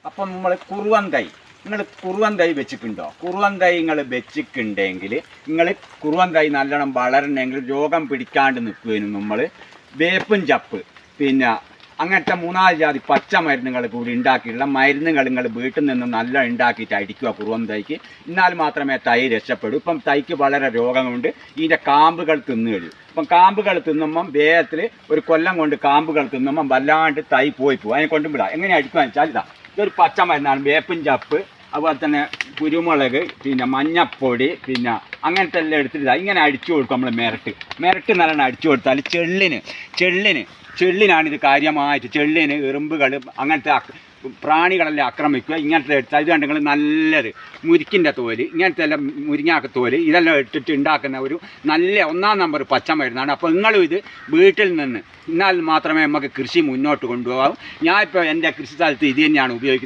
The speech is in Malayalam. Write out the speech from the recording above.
അപ്പം നമ്മൾ കുറുവൻ തൈ നിങ്ങൾ കുറുവൻ തൈ വെച്ചിട്ടുണ്ടോ? കുറുവൻ തൈ നിങ്ങൾ വെച്ചിട്ടുണ്ടെങ്കിൽ നിങ്ങൾ കുറുവൻ തൈ നല്ലോണം വളരണമെങ്കിൽ രോഗം പിടിക്കാണ്ട് നിൽക്കുവാനും നമ്മൾ വേപ്പും ചപ്പ് പിന്നെ അങ്ങനത്തെ 3-4 ജാതി പച്ച മരുന്നുകൾ കൂടി ഉണ്ടാക്കിയിട്ടുള്ള മരുന്നുകൾ നിങ്ങൾ വീട്ടിൽ നിന്ന് നല്ല ഉണ്ടാക്കിയിട്ട് അടിക്കുക കുറുവൻ തൈക്ക്. എന്നാൽ മാത്രമേ തൈ രക്ഷപ്പെടൂ. ഇപ്പം തൈക്ക് വളരെ രോഗമുണ്ട്. ഇതിൻ്റെ കാമ്പുകൾ തിന്നു കഴിയും. ഇപ്പം കാമ്പുകൾ തിന്നുമ്പം വേഗത്തിൽ ഒരു കൊല്ലം കൊണ്ട് കാമ്പുകൾ തിന്നുമ്പം വല്ലാണ്ട് തൈ പോയി പോകും. അതിനെ കൊണ്ടും വിടാം. എങ്ങനെ അടിക്കുക വെച്ചാൽ ഇതാ ഇതൊരു പച്ച മരുന്നാണ്. വേപ്പും ചപ്പ് അതുപോലെ തന്നെ കുരുമുളക് പിന്നെ മഞ്ഞപ്പൊടി പിന്നെ അങ്ങനത്തെ എല്ലാം എടുത്തിട്ട് ഇങ്ങനെ അടിച്ചു കൊടുക്കും. നമ്മൾ മിരട്ട് നല്ലോണം അടിച്ചു കൊടുത്താൽ ചെള്ളിനാണിത് കാര്യമായിട്ട്. ചെള്ളിന് എറുമ്പുകൾ അങ്ങനത്തെ പ്രാണികളെല്ലാം ആക്രമിക്കുക. ഇങ്ങനത്തെ എടുത്താൽ ഇത് കണ്ടെങ്കിൽ നല്ലത് മുരിക്കിൻ്റെ തോല് ഇങ്ങനത്തെ എല്ലാം മുരിങ്ങാക്ക തോല് ഇതെല്ലാം ഇട്ടിട്ട് ഉണ്ടാക്കുന്ന ഒരു നല്ല 1-ാം നമ്പർ പച്ചമരുന്നാണ്. അപ്പോൾ നിങ്ങളും ഇത് വീട്ടിൽ നിന്ന് എന്നാൽ മാത്രമേ നമുക്ക് കൃഷി മുന്നോട്ട് കൊണ്ടുപോകാവൂ. ഞാൻ ഇപ്പോൾ എൻ്റെ കൃഷി സ്ഥലത്ത് ഇത് തന്നെയാണ് ഉപയോഗിക്കുന്നത്.